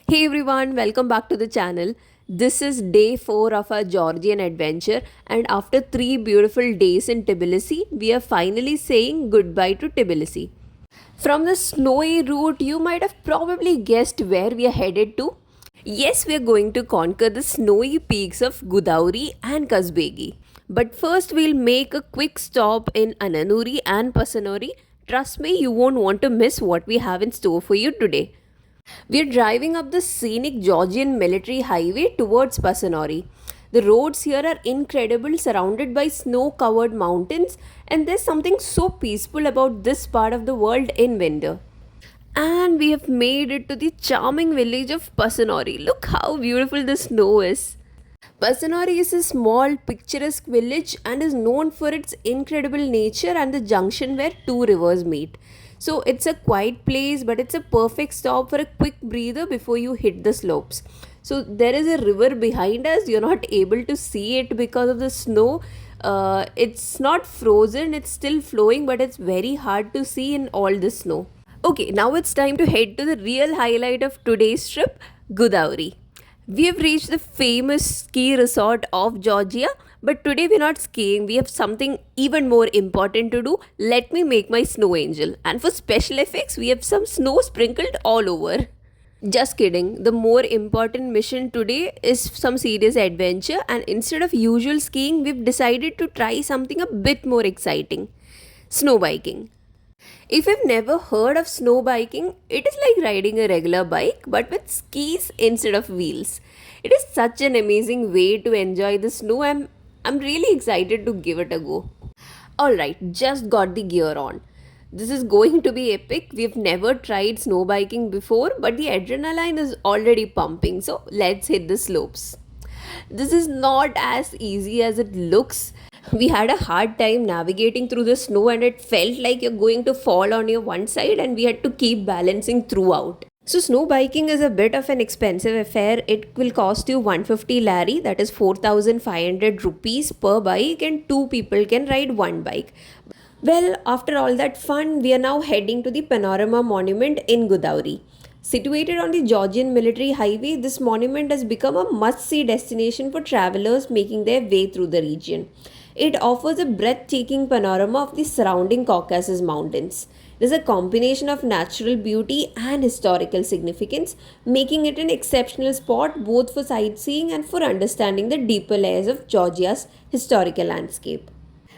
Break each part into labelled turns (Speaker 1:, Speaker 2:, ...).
Speaker 1: Hey everyone, welcome back to the channel. This is day 4 of our Georgian adventure, and after 3 beautiful days in Tbilisi, we are finally saying goodbye to Tbilisi. From the snowy route, you might have probably guessed where we are headed to. Yes, we are going to conquer the snowy peaks of Gudauri and Kazbegi. But first, we'll make a quick stop in Ananuri and Pasanori. Trust me, you won't want to miss what we have in store for you today. We are driving up the scenic Georgian military highway towards Pasanori. The roads here are incredible, surrounded by snow covered mountains, and there's something so peaceful about this part of the world in winter. And we have made it to the charming village of Pasanori. Look how beautiful the snow is. Pasanori is a small, picturesque village and is known for its incredible nature and the junction where two rivers meet. So it's a quiet place, but it's a perfect stop for a quick breather before you hit the slopes. So there is a river behind us. You're not able to see it because of the snow. It's not frozen, it's still flowing, but it's very hard to see in all the snow. Okay, now it's time to head to the real highlight of today's trip, Godavari. We have reached the famous ski resort of Georgia, but today we're not skiing. We have something even more important to do. Let me make my snow angel. And for special effects, we have some snow sprinkled all over. Just kidding. The more important mission today is some serious adventure, and instead of usual skiing, we've decided to try something a bit more exciting, snow biking. If you've never heard of snow biking, it is like riding a regular bike but with skis instead of wheels. It is such an amazing way to enjoy the snow. I'm really excited to give it a go. Alright, just got the gear on. This is going to be epic. We've never tried snow biking before, but the adrenaline is already pumping, so let's hit the slopes. This is not as easy as it looks. We had a hard time navigating through the snow, and it felt like you're going to fall on your one side, and we had to keep balancing throughout. So, snow biking is a bit of an expensive affair. It will cost you 150 lari, that is 4,500 rupees per bike, and two people can ride one bike. Well, after all that fun, we are now heading to the Panorama Monument in Godavari. Situated on the Georgian military highway, this monument has become a must see destination for travelers making their way through the region. It offers a breathtaking panorama of the surrounding Caucasus Mountains. It is a combination of natural beauty and historical significance, making it an exceptional spot both for sightseeing and for understanding the deeper layers of Georgia's historical landscape.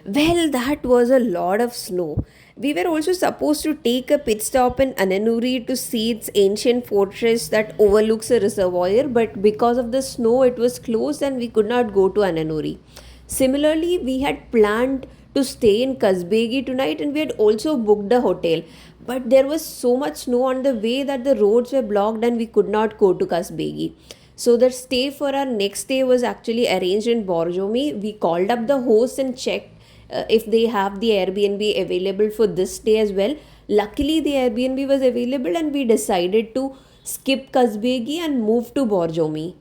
Speaker 1: Well, that was a lot of snow. We were also supposed to take a pit stop in Ananuri to see its ancient fortress that overlooks a reservoir, but because of the snow, it was closed and we could not go to Ananuri. Similarly, we had planned to stay in Kazbegi tonight and we had also booked a hotel. But there was so much snow on the way that the roads were blocked and we could not go to Kazbegi. So the stay for our next day was actually arranged in Borjomi. We called up the host and checked if they have the Airbnb available for this day as well. Luckily, the Airbnb was available and we decided to skip Kazbegi and move to Borjomi.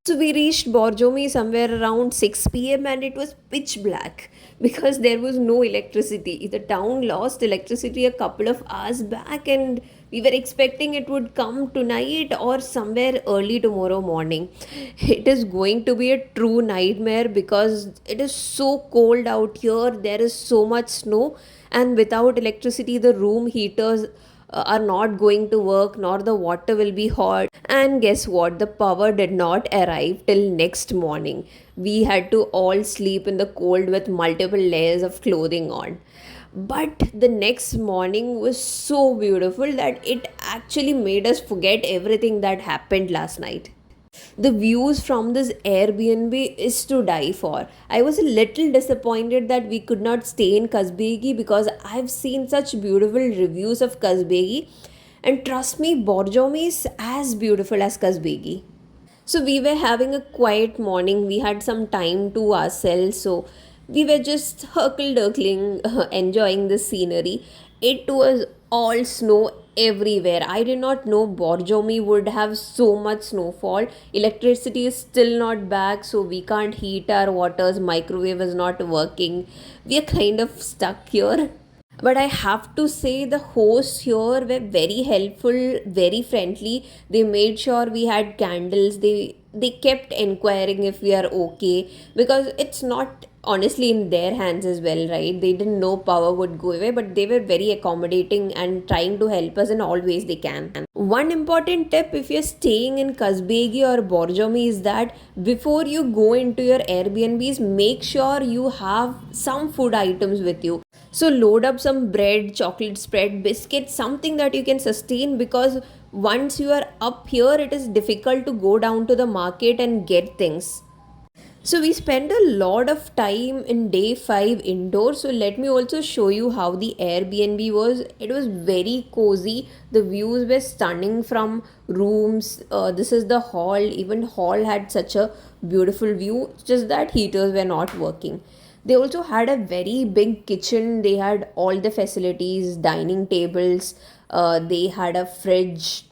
Speaker 1: So we reached Borjomi somewhere around 6 p.m. and it was pitch black because there was no electricity. The town lost electricity a couple of hours back, and we were expecting it would come tonight or somewhere early tomorrow morning. It is going to be a true nightmare because it is so cold out here. There is so much snow, and without electricity, the room heaters are not going to work, nor the water will be hot. And guess what? The power did not arrive till next morning. We had to all sleep in the cold with multiple layers of clothing on. But the next morning was so beautiful that it actually made us forget everything that happened last night. The views from this Airbnb is to die for. I was a little disappointed that we could not stay in Kazbegi because I've seen such beautiful reviews of Kazbegi, and trust me, Borjomi is as beautiful as Kazbegi. So we were having a quiet morning. We had some time to ourselves, so we were just hurkle-durkling, enjoying the scenery. It was all snow everywhere. I did not know Borjomi would have so much snowfall. Electricity is still not back, so we can't heat our waters. Microwave is not working. We are kind of stuck here. But I have to say the hosts here were very helpful, very friendly. They made sure we had candles. They kept inquiring if we are okay, because it's not honestly in their hands as well, right? They didn't know power would go away, but they were very accommodating and trying to help us in all ways they can. One important tip if you're staying in Kazbegi or Borjomi is that before you go into your Airbnbs, make sure you have some food items with you. So load up some bread, chocolate spread, biscuits, something that you can sustain, because once you are up here, it is difficult to go down to the market and get things. So we spent a lot of time in day 5 indoors. So let me also show you how the Airbnb was. It was very cozy. The views were stunning from rooms. This is the hall. Even hall had such a beautiful view. Just that heaters were not working. They also had a very big kitchen. They had all the facilities, dining tables. They had a fridge.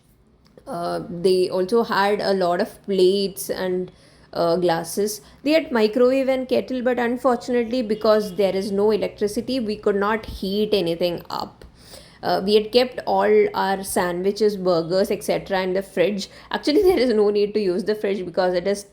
Speaker 1: They also had a lot of plates and glasses. They had microwave and kettle, but unfortunately, because there is no electricity, we could not heat anything up. We had kept all our sandwiches, burgers, etc. in the fridge. Actually, there is no need to use the fridge because it is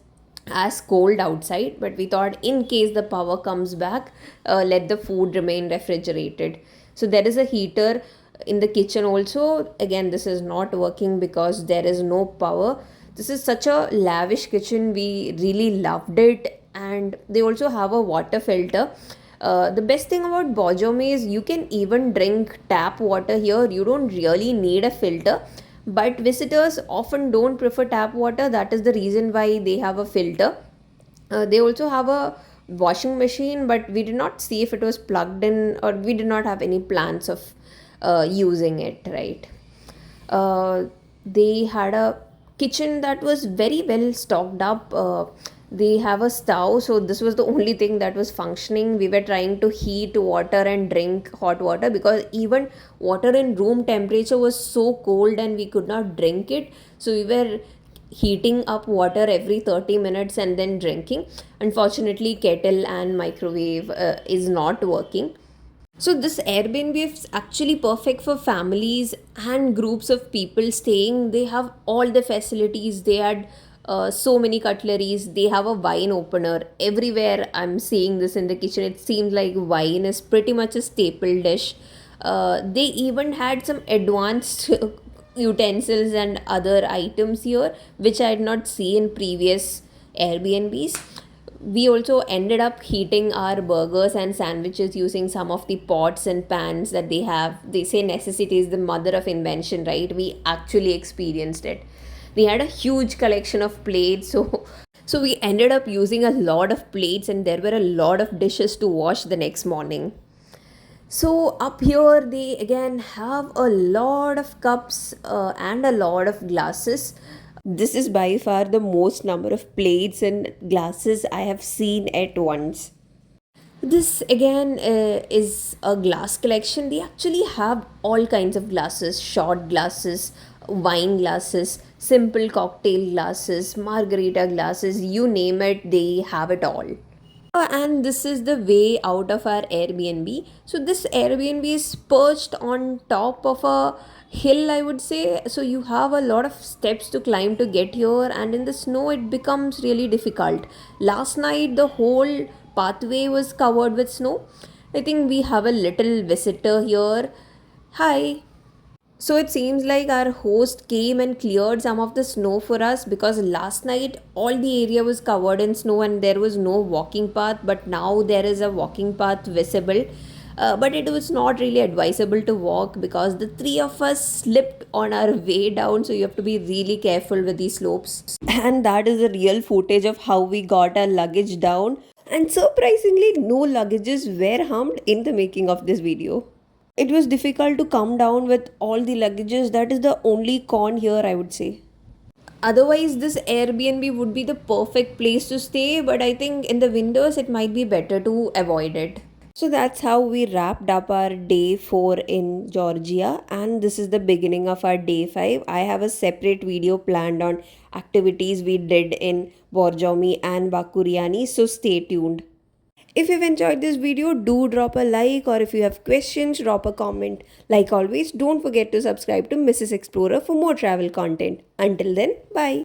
Speaker 1: as cold outside, but we thought in case the power comes back, let the food remain refrigerated. So there is a heater in the kitchen also. Again, this is not working because there is no power. This is such a lavish kitchen. We really loved it. And they also have a water filter. The best thing about Bojomi is you can even drink tap water here. You don't really need a filter, but visitors often don't prefer tap water. That is the reason why they have a filter. They also have a washing machine, but we did not see if it was plugged in, or we did not have any plans of using it, right? They had a kitchen that was very well stocked up. They have a stove, so this was the only thing that was functioning. We were trying to heat water and drink hot water, because even water in room temperature was so cold and we could not drink it. So we were heating up water every 30 minutes and then drinking. Unfortunately, kettle and microwave is not working. So this Airbnb is actually perfect for families and groups of people staying. They have all the facilities. They had so many cutleries. They have a wine opener everywhere. I'm seeing this in the kitchen. It seems like wine is pretty much a staple dish. They even had some advanced utensils and other items here, which I had not seen in previous Airbnbs. We also ended up heating our burgers and sandwiches using some of the pots and pans that they have. They say necessity is the mother of invention, right? We actually experienced it. They had a huge collection of plates, so we ended up using a lot of plates, and there were a lot of dishes to wash the next morning. So up here they again have a lot of cups and a lot of glasses. This is by far the most number of plates and glasses I have seen at once. This again is a glass collection. They actually have all kinds of glasses: shot glasses, wine glasses, simple cocktail glasses, margarita glasses, you name it, they have it all. And this is the way out of our Airbnb. So this Airbnb is perched on top of a hill, I would say. So you have a lot of steps to climb to get here, and in the snow it becomes really difficult. Last night the whole pathway was covered with snow. I think we have a little visitor here. Hi. So it seems like our host came and cleared some of the snow for us, because last night all the area was covered in snow and there was no walking path, but now there is a walking path visible. But it was not really advisable to walk because the three of us slipped on our way down, so you have to be really careful with these slopes. And that is the real footage of how we got our luggage down. And surprisingly, no luggages were harmed in the making of this video. It was difficult to come down with all the luggages. That is the only con here, I would say. Otherwise, this Airbnb would be the perfect place to stay, but I think in the winters it might be better to avoid it. So that's how we wrapped up our day 4 in Georgia, and this is the beginning of our day 5. I have a separate video planned on activities we did in Borjomi and Bakuriani, so stay tuned. If you've enjoyed this video, do drop a like, or if you have questions, drop a comment. Like always, don't forget to subscribe to Mrs. Explorer for more travel content. Until then, bye.